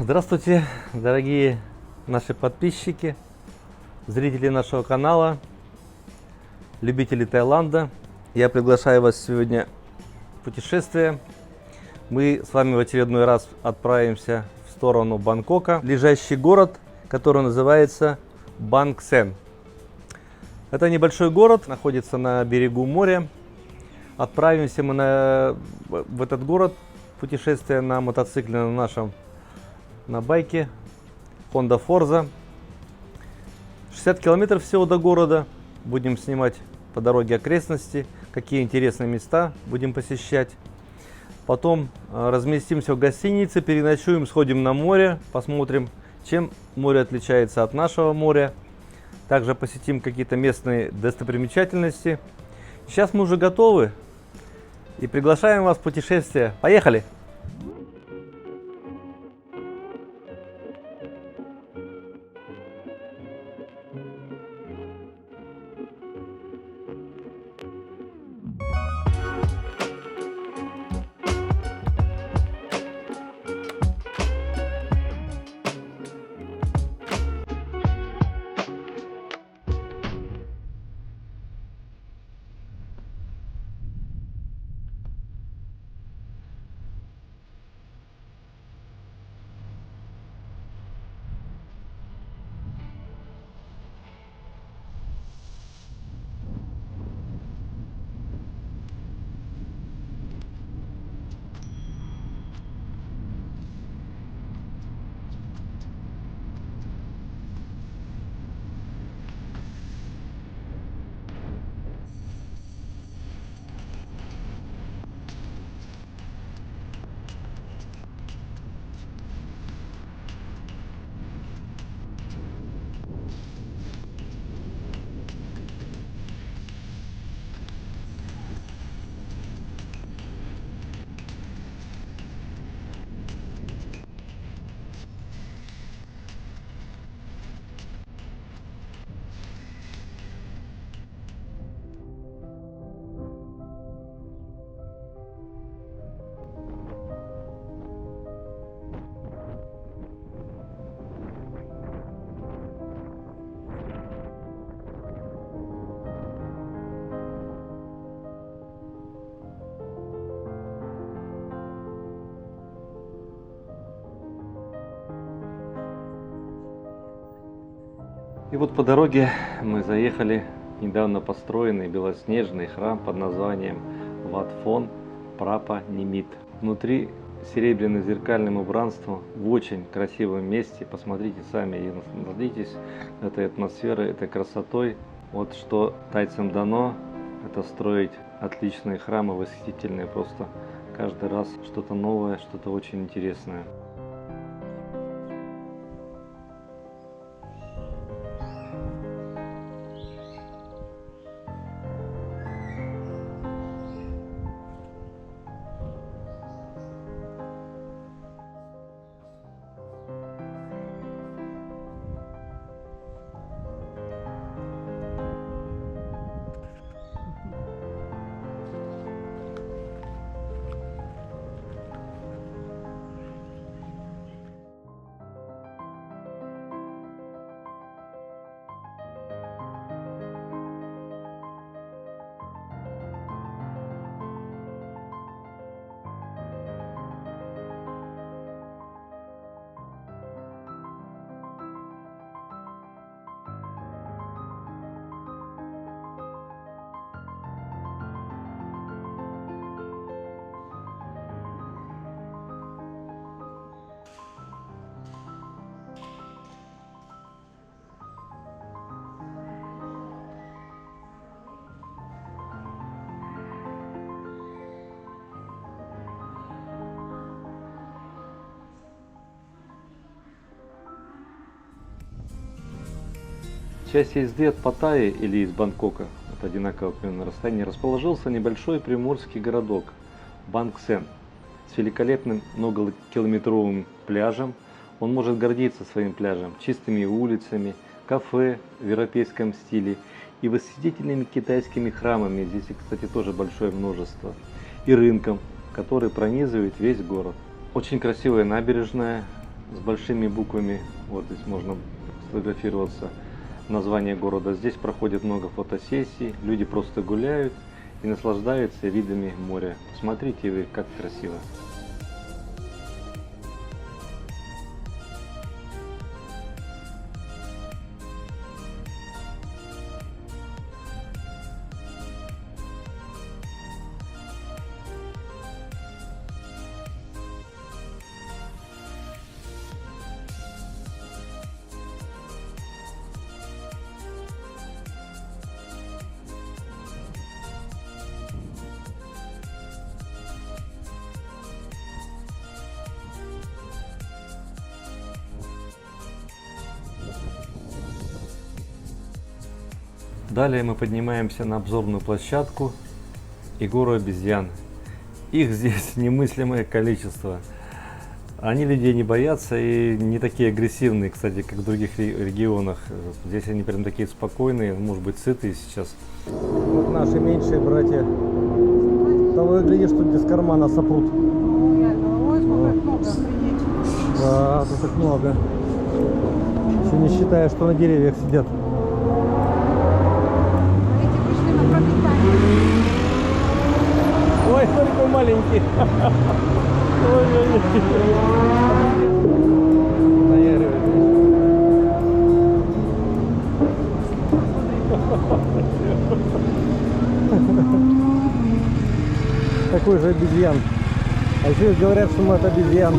Здравствуйте, дорогие наши подписчики, зрители нашего канала, любители Таиланда. Я приглашаю вас сегодня в путешествие. Мы с вами в очередной раз отправимся в сторону Бангкока, ближайший город, который называется Бангк Сен. Это небольшой город, находится на берегу моря. Отправимся мы в этот город путешествие на мотоцикле на байке Honda Forza. 60 километров всего до города. Будем снимать по дороге окрестности, какие интересные места будем посещать. Потом разместимся в гостинице, переночуем, сходим на море, посмотрим, чем море отличается от нашего моря. Также посетим какие-то местные достопримечательности. Сейчас мы уже готовы и приглашаем вас в путешествие. Поехали! И вот по дороге мы заехали в недавно построенный белоснежный храм под названием Wat Phon Prapa Nimit. Внутри серебряным зеркальным убранством в очень красивом месте. Посмотрите сами и насладитесь этой атмосферой, этой красотой. Вот что тайцам дано, это строить отличные храмы, восхитительные, просто каждый раз что-то новое, что-то очень интересное. В часе езды от Паттайи или из Бангкока, это одинаково примерно расстояние, расположился небольшой приморский городок Бангк Сен с великолепным многокилометровым пляжем. Он может гордиться своим пляжем, чистыми улицами, кафе в европейском стиле и восхитительными китайскими храмами, здесь, кстати, тоже большое множество, и рынком, который пронизывает весь город. Очень красивая набережная, с большими буквами. Вот здесь можно сфотографироваться. Название города. Здесь проходит много фотосессий. Люди просто гуляют и наслаждаются видами моря. Смотрите вы, как красиво. Далее мы поднимаемся на обзорную площадку и гору обезьян. Их здесь немыслимое количество. Они людей не боятся и не такие агрессивные, кстати, как в других регионах. Здесь они прям такие спокойные, может быть, сытые сейчас. Вот наши меньшие братья. Того и глядишь, что из кармана сопрут. Да, тут их много. Еще не считая, что на деревьях сидят. Ой, только маленький. Такой же обезьян. А еще говорят, что мы от обезьян.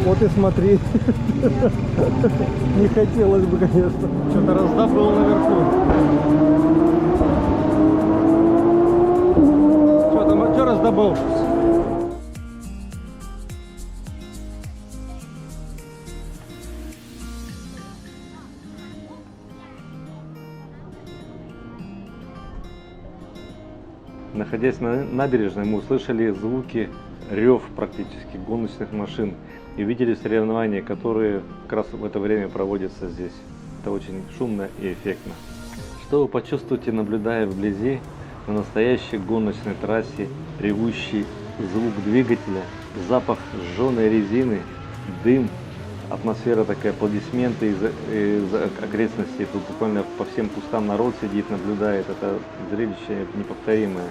Вот и смотри. Не хотелось бы, конечно. Что-то раздобыл наверху. Что раздобыл? Находясь на набережной, мы услышали звуки, рев практически гоночных машин и увидели соревнования, которые как раз в это время проводятся здесь. Это очень шумно и эффектно. Что вы почувствуете, наблюдая вблизи на настоящей гоночной трассе, ревущий звук двигателя, запах сжженной резины, дым, атмосфера такая, аплодисменты из окрестностей. Тут буквально по всем кустам народ сидит, наблюдает. Это зрелище неповторимое.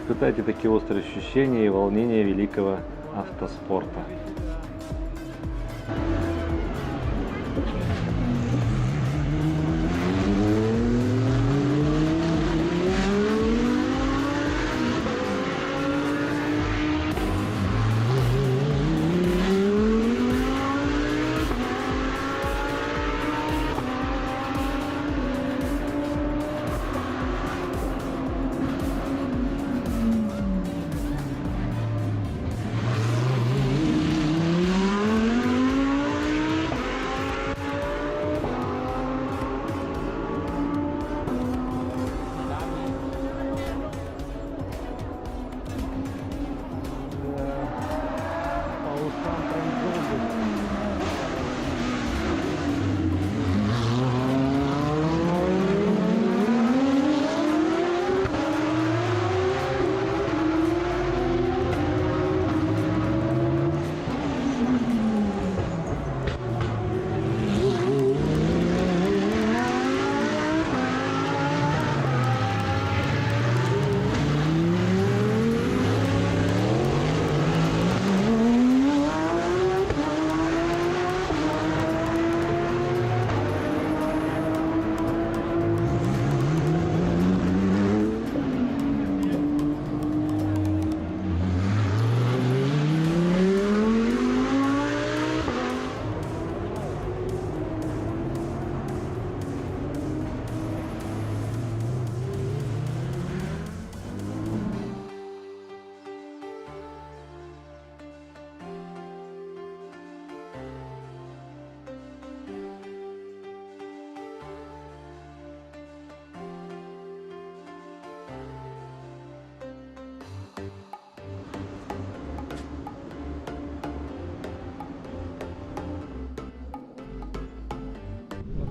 Испытайте такие острые ощущения и волнения великого автоспорта.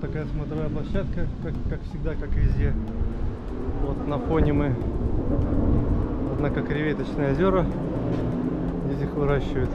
Такая смотровая площадка, как всегда, как везде. Вот на фоне мы, однако, креветочные озера, здесь их выращивают.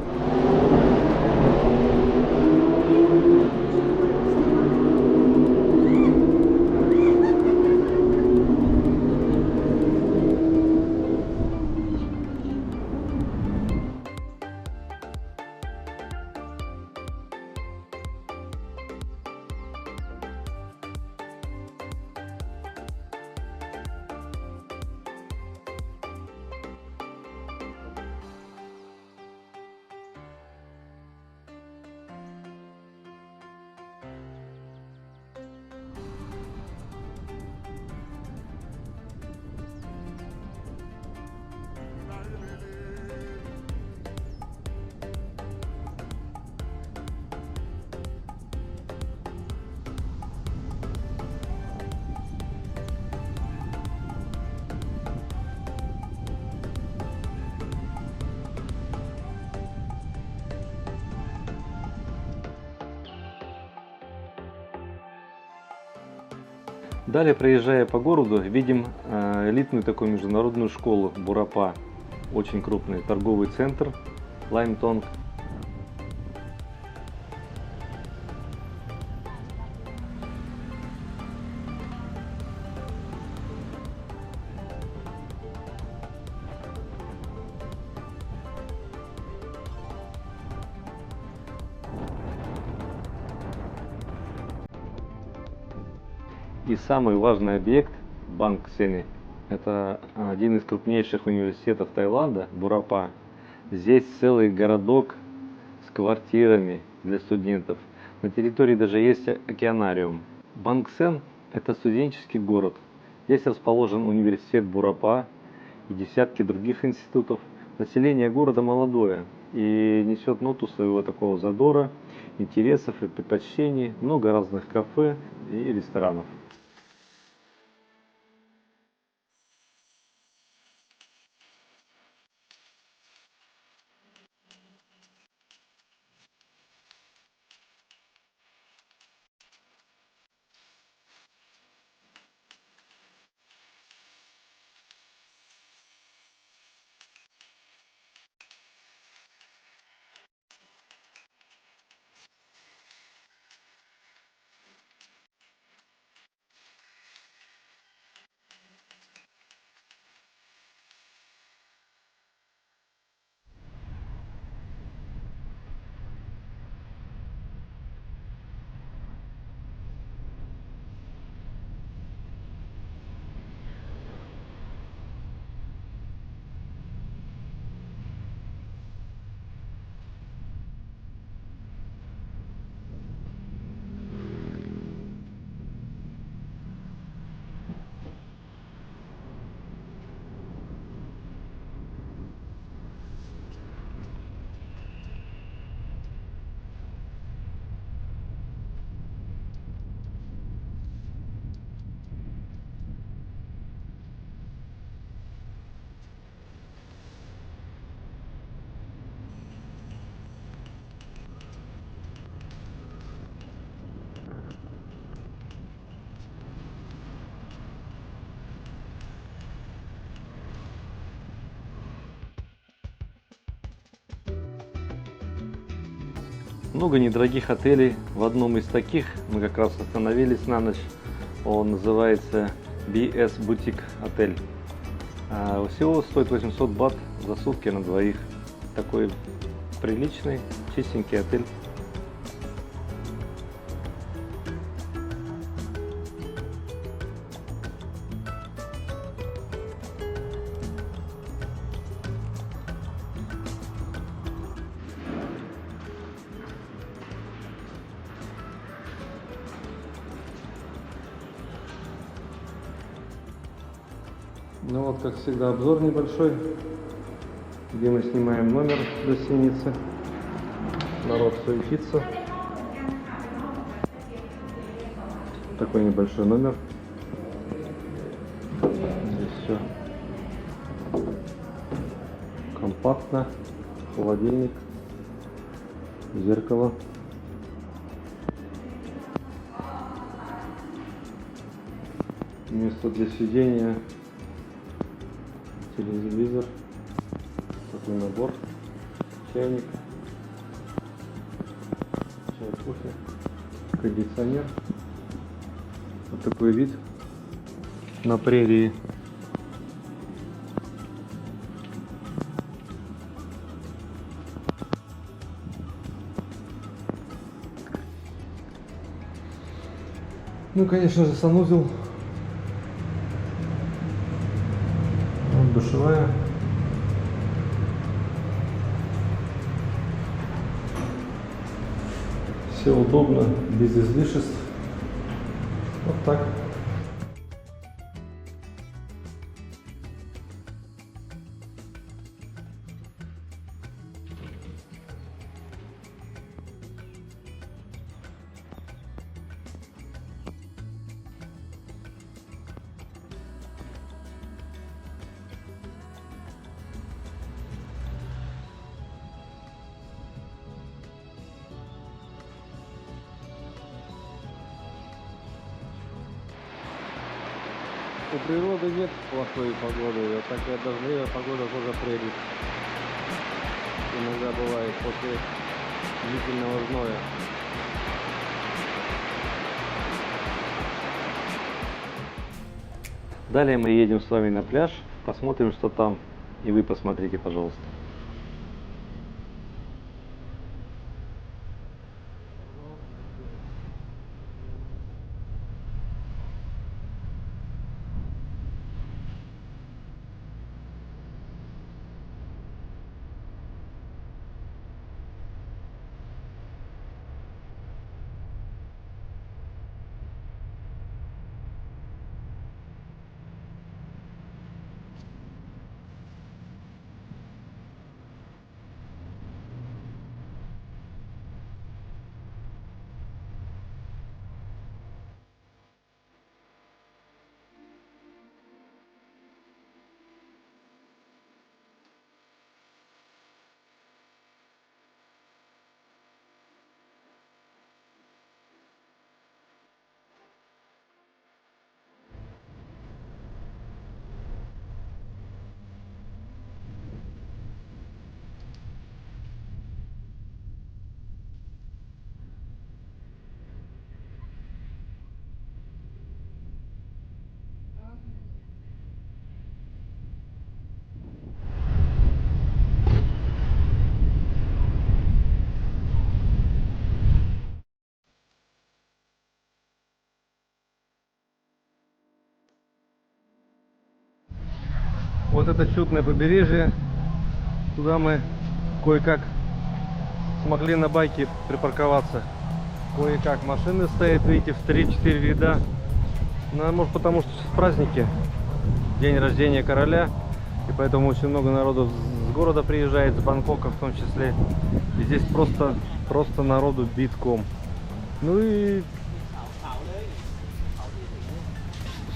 Далее, проезжая по городу, видим элитную такую международную школу Бурапа. Очень крупный торговый центр Лаймтонг. И самый важный объект Банк Сени. Это один из крупнейших университетов Таиланда, Бурапа. Здесь целый городок с квартирами для студентов. На территории даже есть океанариум. Банк Сен – это студенческий город. Здесь расположен университет Бурапа и десятки других институтов. Население города молодое и несет ноту своего такого задора, интересов и предпочтений. Много разных кафе и ресторанов. Много недорогих отелей. В одном из таких мы как раз остановились на ночь. Он называется BS Boutique отель. Всего стоит 800 бат за сутки на двоих. Такой приличный, чистенький отель. Ну вот, как всегда, обзор небольшой, где мы снимаем номер в гостинице. Народ суетится. Такой небольшой номер. Здесь все компактно. Холодильник, зеркало. Место для сидения. Телевизор, такой набор, чайник, чай, кофе, кондиционер. Вот такой вид на прерии. Ну, конечно же, санузел. Душевая. Все удобно, без излишеств. Вот так. У природы нет плохой погоды, вот такая дождливая погода тоже прелесть. Иногда бывает после длительного зноя. Далее мы едем с вами на пляж, посмотрим, что там, и вы посмотрите, пожалуйста. Вот это чудное побережье, туда мы кое-как смогли на байке припарковаться. Кое-как машины стоят, видите, в 3-4 ряда. Ну, может, потому что сейчас праздники, день рождения короля, и поэтому очень много народу с города приезжает, с Бангкока в том числе. И здесь просто народу битком. Ну и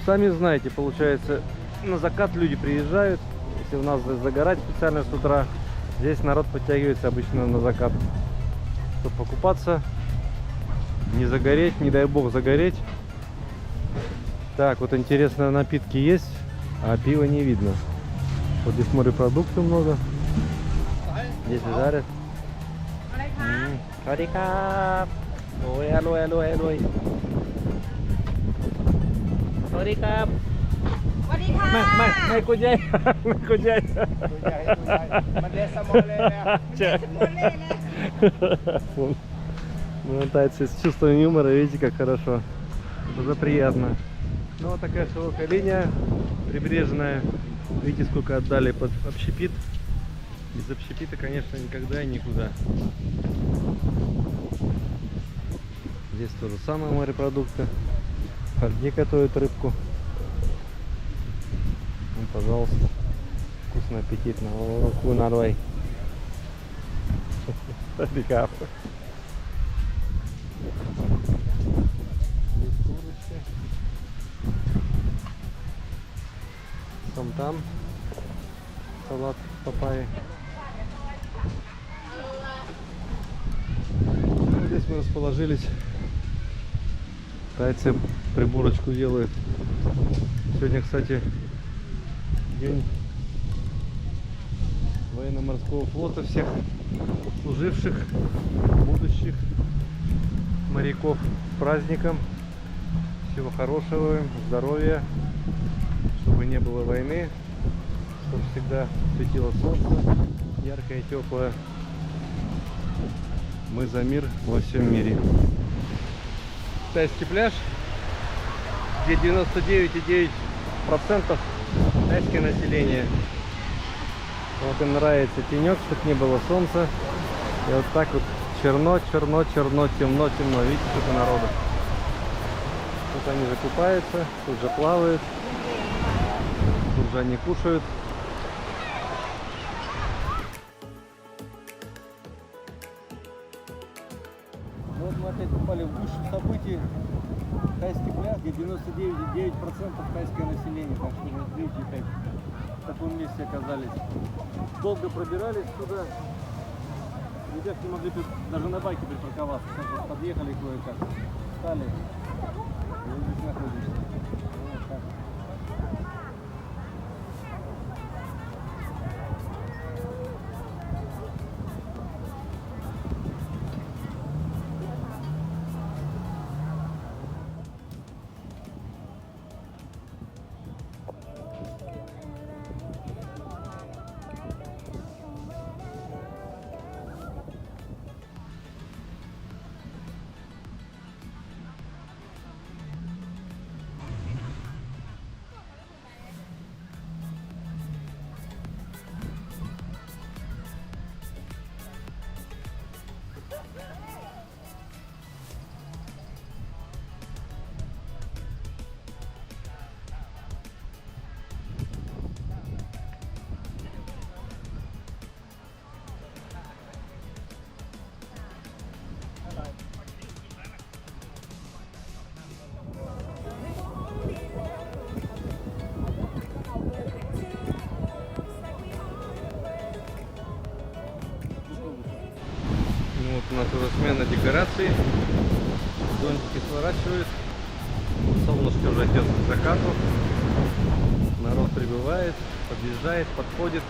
сами знаете, получается, на закат люди приезжают. Если у нас загорать специально с утра, здесь народ подтягивается обычно на закат, чтобы покупаться, не загореть, не дай бог загореть. Так, вот интересные напитки есть, а пива не видно. Вот здесь морепродукты много. Здесь жарят. Савадикап. Ой, алой, алой, алой. Савадикап. สวัสดีค่ะ ไม่คุณยายไม่คุณยาย มันเดสมอลเลยนะ Ну, тайцы с чувством юмора, видите, как хорошо. Это приятно. Ну, вот такая широкая линия прибрежная. Видите, сколько отдали под общепит. Без общепита, конечно, никогда и никуда. Здесь то же самое морепродукты. Где готовят рыбку. Ну, пожалуйста. Вкусно, аппетитно. О, нарвай. Здесь курочки. Там салат папайи. Ну, здесь мы расположились. Тайцы приборочку делают. Сегодня, кстати, день военно-морского флота. Всех служивших, будущих моряков с праздником. Всего хорошего им, здоровья, чтобы не было войны, чтобы всегда светило солнце, яркое и теплое. Мы за мир во всем мире. Тайский пляж, где 99,9% тайское население. Вот им нравится тенек, чтобы не было солнца. И вот так вот черно, темно. Видите, сколько народу. Тут они же купаются, тут же плавают, тут же они кушают. Вот мы опять попали в гущу событий. Тайский пляж, где 99,9% тайское население. Так что вот видите, опять в таком месте оказались. Долго пробирались сюда. Никак не могли даже на байке припарковаться. Сейчас вот подъехали кое-как. Встали. И вот здесь находимся. Вот так. смена декорации. Зонтики сворачивают. Солнышко уже идет к закату. Народ прибывает, подъезжает, подходит.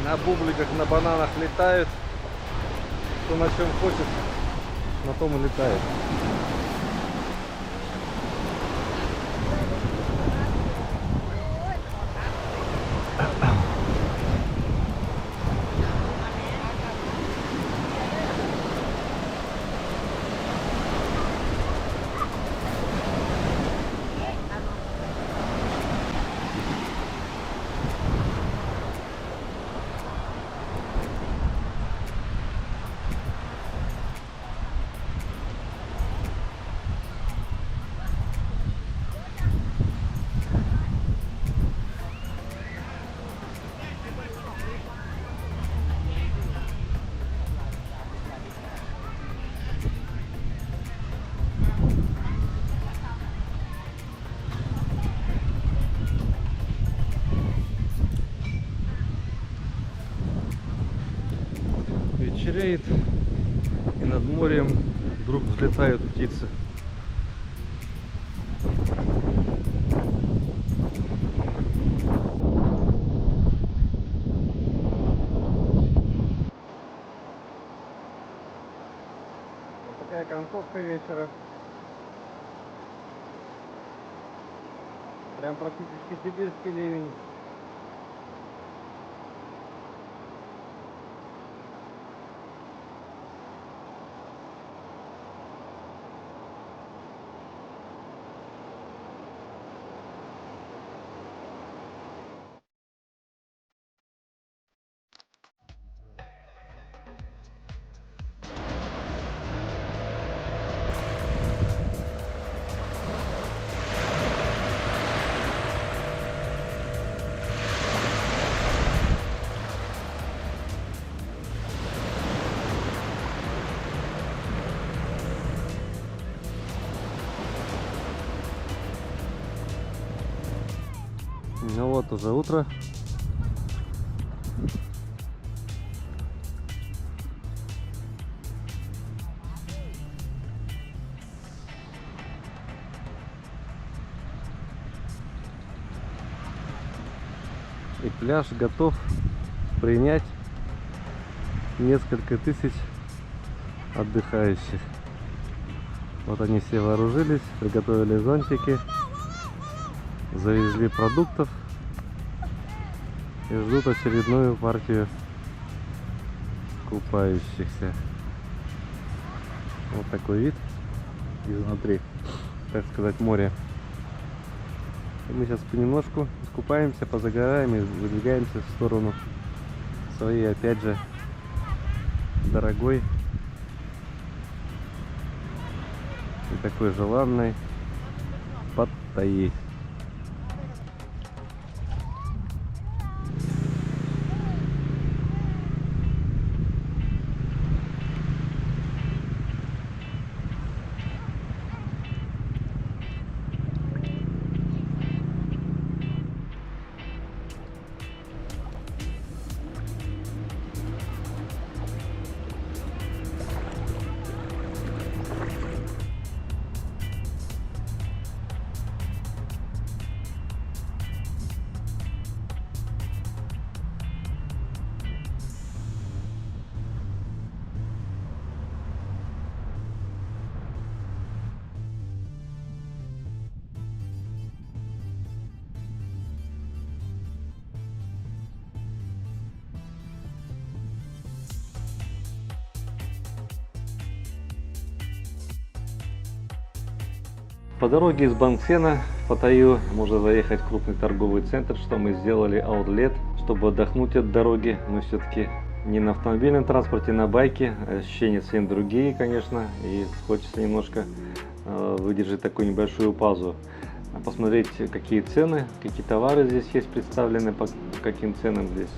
На бубликах, на бананах летают. Кто на чем хочет, на том и летает. Вечереет, и над морем вдруг взлетают птицы. Вот такая концовка вечера. Прям практически сибирский ливень. Ну вот уже утро. И пляж готов принять несколько тысяч отдыхающих. Вот они все вооружились, приготовили зонтики, завезли продуктов и ждут очередную партию купающихся. Вот такой вид изнутри, так сказать, море. И мы сейчас понемножку искупаемся, позагораем и выдвигаемся в сторону своей, опять же, дорогой и такой желанной Паттайи. По дороге из Бангсена в Паттайю можно заехать в крупный торговый центр, что мы сделали аутлет, чтобы отдохнуть от дороги. Мы все-таки не на автомобильном транспорте, на байке. Ощущения совсем другие, конечно, и хочется немножко выдержать такую небольшую паузу. Посмотреть, какие цены, какие товары здесь есть представлены, по каким ценам здесь.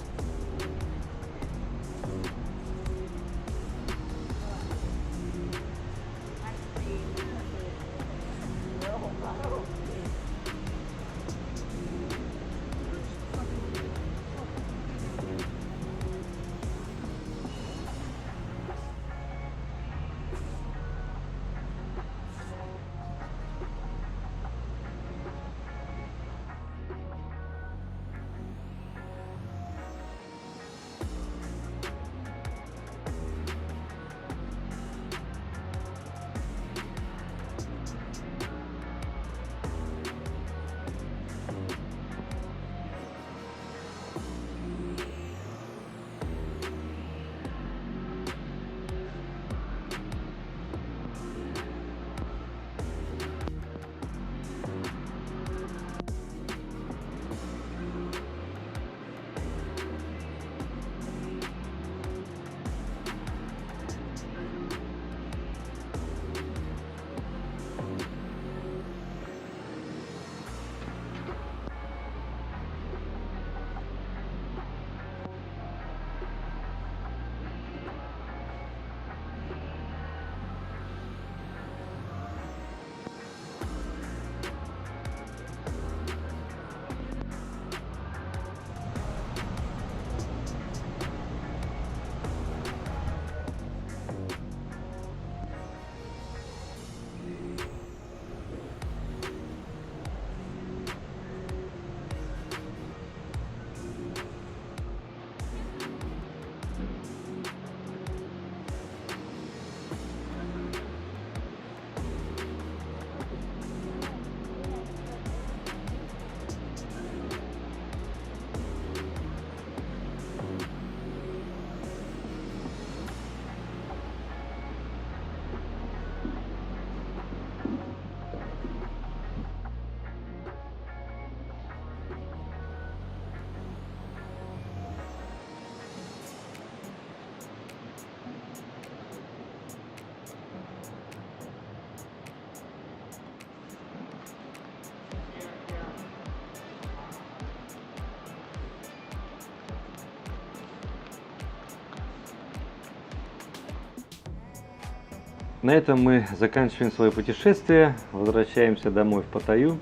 На этом мы заканчиваем свое путешествие. Возвращаемся домой в Паттайю.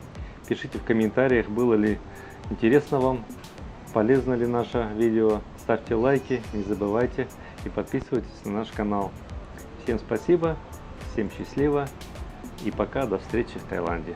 Пишите в комментариях, было ли интересно вам, полезно ли наше видео. Ставьте лайки, не забывайте и подписывайтесь на наш канал. Всем спасибо, всем счастливо и пока, до встречи в Таиланде.